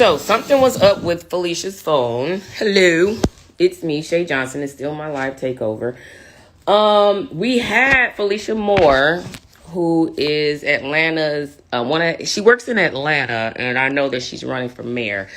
So something was up with Felicia's phone. Hello, it's me, Shay Johnson. It's still my live takeover. We had Felicia Moore, who is Atlanta's she works in Atlanta, and I know that she's running for mayor.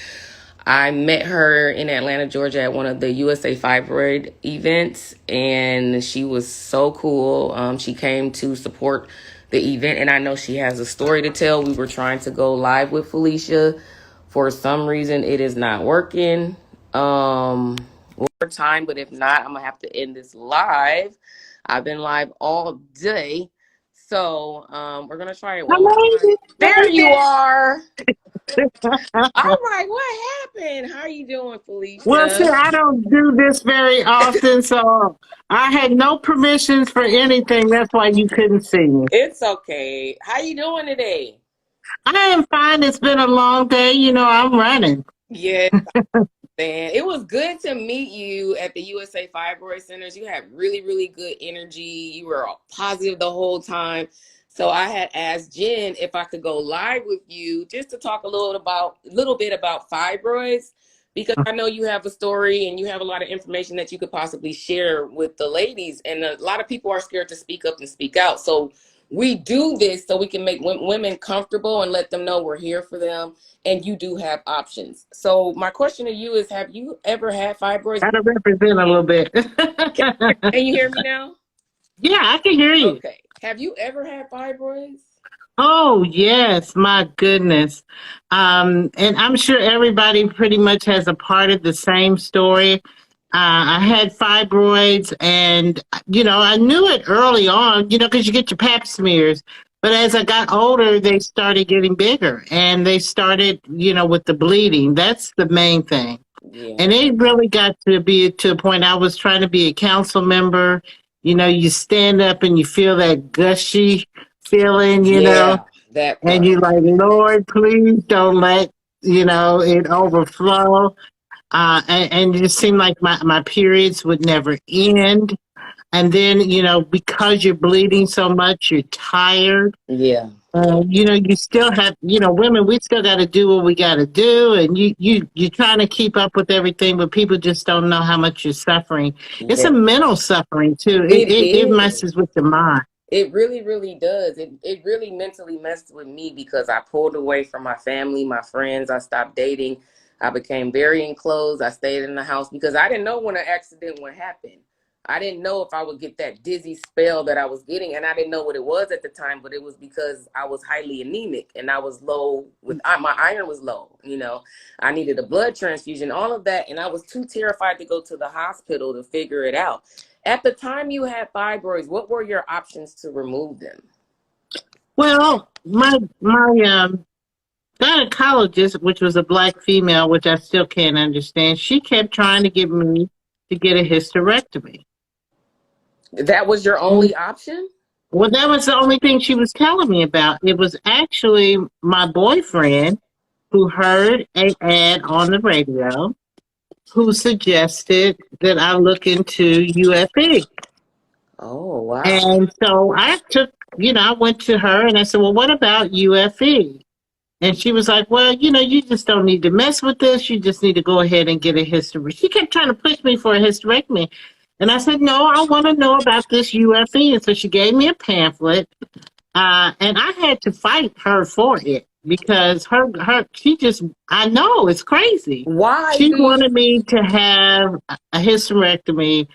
I met her in Atlanta, Georgia, at one of the USA Fibroid events, and she was so cool. She came to support the event, and I know she has a story to tell. We were trying to go live with Felicia. For some reason, it is not working. One more time, but if not, I'm gonna have to end this live. I've been live all day, so we're gonna try it one more time. There you are. All right, what happened? How are you doing, Well, see, Felicia? I don't do this very often, so I had no permissions for anything. That's why you couldn't see me. It's okay. How you doing today? I am fine. It's been a long day. I'm running. Yes, man. It was good to meet you at the USA Fibroid Centers. You had really, really good energy. You were all positive the whole time. So I had asked Jen if I could go live with you just to talk a little bit about fibroids, because I know you have a story and you have a lot of information that you could possibly share with the ladies. And a lot of people are scared to speak up and speak out. So we do this so we can make women comfortable and let them know we're here for them, and you do have options. So my question to you is, have you ever had fibroids? Gotta represent a little bit. Can you hear me now? Yeah, I can hear you. Okay. Have you ever had fibroids? Oh, yes, my goodness. And I'm sure everybody pretty much has a part of the same story. I had fibroids, and, I knew it early on, because you get your pap smears. But as I got older, they started getting bigger, and they started, with the bleeding. That's the main thing. Yeah. And it really got to be to a point I was trying to be a council member. You stand up and you feel that gushy feeling, Yeah, that and part. you're like, Lord, please don't let, it overflow. And it just seemed like my periods would never end. And then, because you're bleeding so much, you're tired. Yeah. You still have, women, we still got to do what we got to do. And you're trying to keep up with everything, but people just don't know how much you're suffering. It's Yeah. a mental suffering, too. It It is. messes with your mind. It really, really does. It really mentally messed with me because I pulled away from my family, my friends. I stopped dating. I became very enclosed. I stayed in the house because I didn't know when an accident would happen. I didn't know if I would get that dizzy spell that I was getting, and I didn't know what it was at the time, but it was because I was highly anemic and I was low with my iron was low. I needed a blood transfusion, all of that, and I was too terrified to go to the hospital to figure it out. At the time you had fibroids, what were your options to remove them? Well, my gynecologist, which was a black female, which I still can't understand, she kept trying to get me to get a hysterectomy. That was your only option? Well, that was the only thing she was telling me about. It was actually my boyfriend who heard an ad on the radio who suggested that I look into UFE. Oh, wow. And so I went to her and I said, well, what about UFE? And she was like, well, you just don't need to mess with this. You just need to go ahead and get a hysterectomy. She kept trying to push me for a hysterectomy. And I said, no, I want to know about this UFE. And so she gave me a pamphlet. And I had to fight her for it because I know it's crazy. Why She do you wanted me to have a hysterectomy,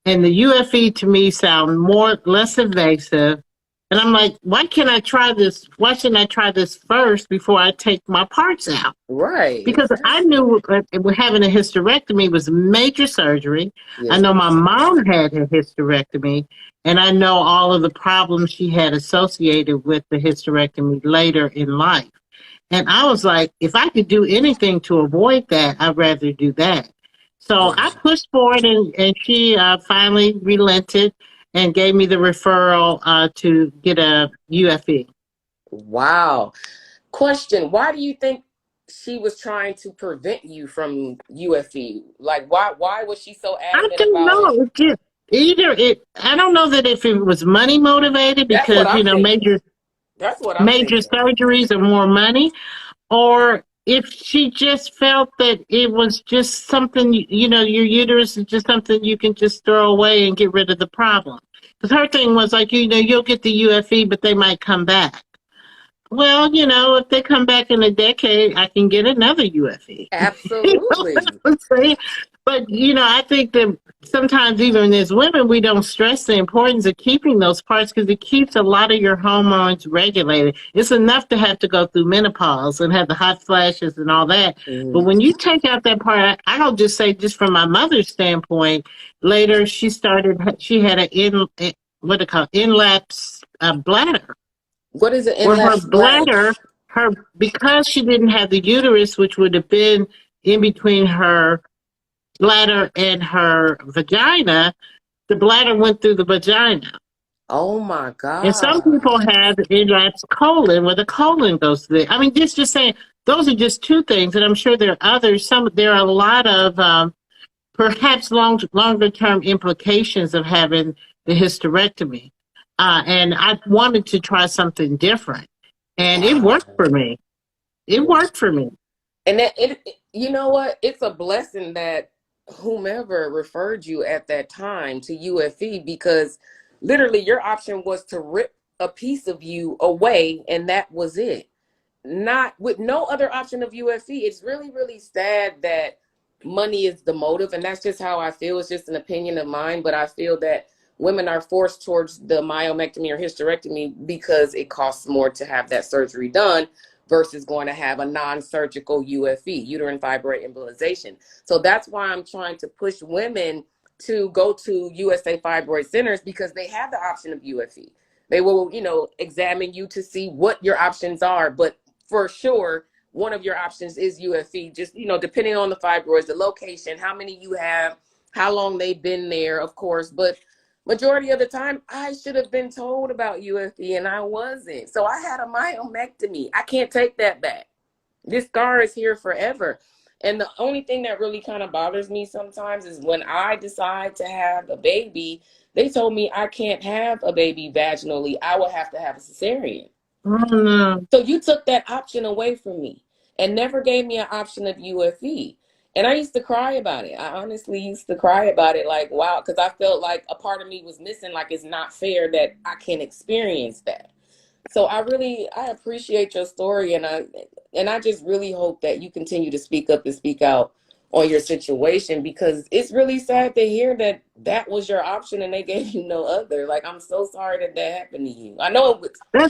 and the UFE to me sound less invasive. And I'm like, why can't I try this? Why shouldn't I try this first before I take my parts out? right? Because I knew having a hysterectomy was major surgery. I Yes. know my mom had a hysterectomy, and I know all of the problems she had associated with the hysterectomy later in life. And I was like, if I could do anything to avoid that, I'd rather do that. So I pushed for it, and she finally relented and gave me the referral to get a UFE. Wow. Question: why do you think she was trying to prevent you from UFE? Like, why was she so I adamant don't about it? know. It just, I don't know that if it was money motivated That's what because, I'm thinking. major That's what I'm major thinking. surgeries are more money, or if she just felt that it was just something, your uterus is just something you can just throw away and get rid of the problem. Because her thing was like, you'll get the UFE, but they might come back. Well, if they come back in a decade, I can get another UFE. You know what Absolutely. I'm saying? But, I think that sometimes even as women, we don't stress the importance of keeping those parts because it keeps a lot of your hormones regulated. It's enough to have to go through menopause and have the hot flashes and all that. But Mhm. when you take out that part, I'll just say, just from my mother's standpoint, later she had what do you call it, inlapse bladder What is an where her inlapse bladder? bladder, because she didn't have the uterus, which would have been in between her bladder and her vagina, the bladder went through the vagina. Oh my And some God. people have elapsed colon, where the colon goes through. I mean, just saying, those are just two things, and I'm sure there are others. There are a lot of perhaps longer term implications of having the hysterectomy. And I wanted to try something different, and it Wow. worked for me. It worked for me. And you know what? It's a blessing that whomever referred you at that time to UFE because literally your option was to rip a piece of you away and that was it. Not with no other option of UFE. It's really, really sad that money is the motive. And that's just how I feel. It's just an opinion of mine. But I feel that women are forced towards the myomectomy or hysterectomy because it costs more to have that surgery done versus going to have a non-surgical UFE, uterine fibroid embolization. So that's why I'm trying to push women to go to USA fibroid centers because they have the option of UFE. They will, examine you to see what your options are. But for sure, one of your options is UFE, just, depending on the fibroids, the location, how many you have, how long they've been there, of course. But majority of the time, I should have been told about UFE and I wasn't. So I had a myomectomy. I can't take that back. This scar is here forever. And the only thing that really kind of bothers me sometimes is when I decide to have a baby, they told me I can't have a baby vaginally. I will have to have a cesarean. Oh, no. So you took that option away from me and never gave me an option of UFE. And I used to cry about it. I honestly used to cry about it like, wow, because I felt like a part of me was missing, like it's not fair that I can experience that. So I appreciate your story and I just really hope that you continue to speak up and speak out on your situation because it's really sad to hear that that was your option and they gave you no other. Like I'm so sorry that that happened to you. I know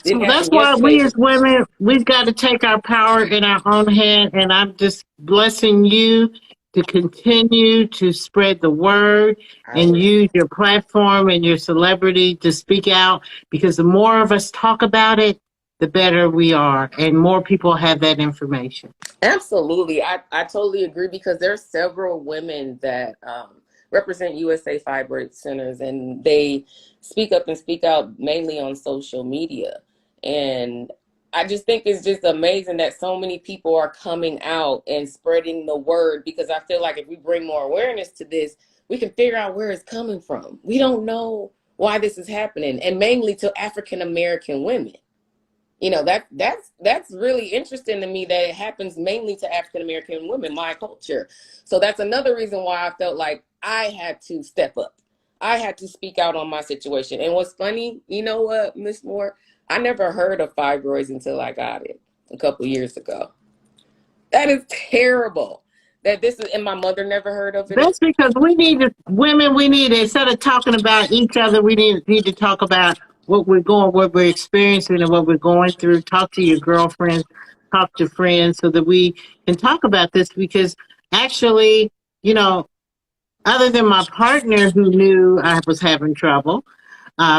didn't That's happen why yesterday, we but as women, we've got to take our power in our own hand. And I'm just blessing you to continue to spread the word I and will. use your platform and your celebrity to speak out because the more of us talk about it, the better we are and more people have that information. Absolutely. I totally agree because there's several women that represent USA Fibroid Centers and they speak up and speak out mainly on social media. And I just think it's just amazing that so many people are coming out and spreading the word because I feel like if we bring more awareness to this, we can figure out where it's coming from. We don't know why this is happening, and mainly to African American women. That's really interesting to me that it happens mainly to African American women, my culture. So that's another reason why I felt like I had to step up. I had to speak out on my situation. And what's funny, you know what, Miss Moore? I never heard of fibroids until I got it a couple years ago. That is terrible. That this is, and my mother never heard of it. That's because we need to, instead of talking about each other, we need to talk about what we're experiencing and what we're going through. Talk to your girlfriends, talk to friends so that we can talk about this because actually, you know, other than my partner who knew I was having trouble,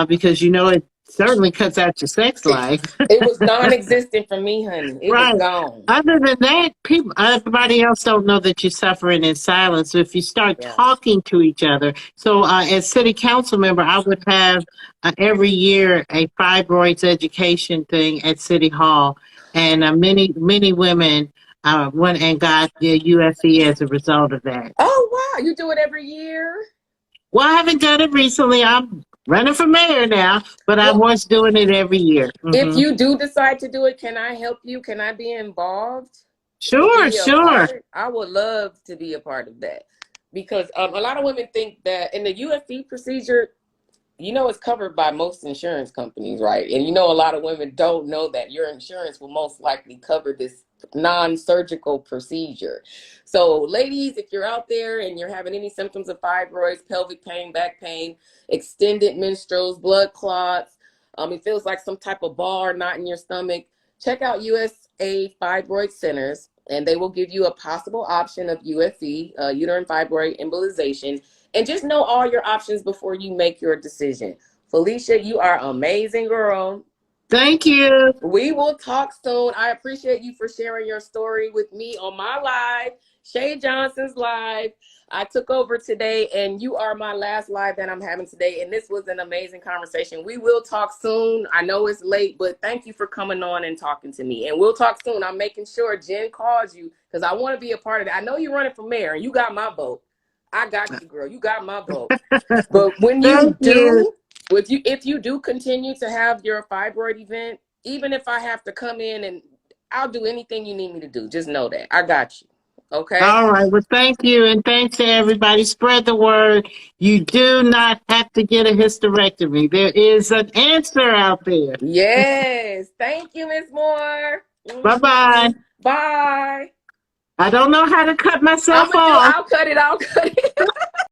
because, it certainly cuts out your sex It, life. it was non-existent for me, honey. It was Right. gone. Other than that, everybody else don't know that you're suffering in silence. So if you start Yeah. talking to each other, so as city council member, I would have every year a fibroids education thing at City Hall, and many women went and got their UFE as a result of that. Oh, wow. You do it every year? Well, I haven't done it recently. I'm running for mayor now, but I Well, was doing it every year. if Hmm. you do decide to do it, can I help you? Can I be involved? to Sure, be a sure. part, I would love to be a part of that because a lot of women think that in the UFE procedure, it's covered by most insurance companies, right? And a lot of women don't know that your insurance will most likely cover this non-surgical procedure. So, ladies, if you're out there and you're having any symptoms of fibroids, pelvic pain, back pain, extended menstruals, blood clots, it feels like some type of ball or knot in your stomach, check out USA Fibroid Centers, and they will give you a possible option of UFE, uterine fibroid embolization. And just know all your options before you make your decision. Felicia, you are amazing, girl. Thank you. We will talk soon. I appreciate you for sharing your story with me on my live, Shay Johnson's live. I took over today, and you are my last live that I'm having today. And this was an amazing conversation. We will talk soon. I know it's late, but thank you for coming on and talking to me. And we'll talk soon. I'm making sure Jen calls you because I want to be a part of that. I know you're running for mayor, and you got my vote. I got you, girl. You got my vote. But when you Thank you. do, if you do continue to have your fibroid event, even if I have to come in and I'll do anything you need me to do, just know that I got you. Okay. All right. Well, thank you. And thanks to everybody. Spread the word. You do not have to get a hysterectomy. There is an answer out there. Yes. Thank you, Miss Moore. Bye bye. Bye. I don't know how to cut myself I'll off. cut it.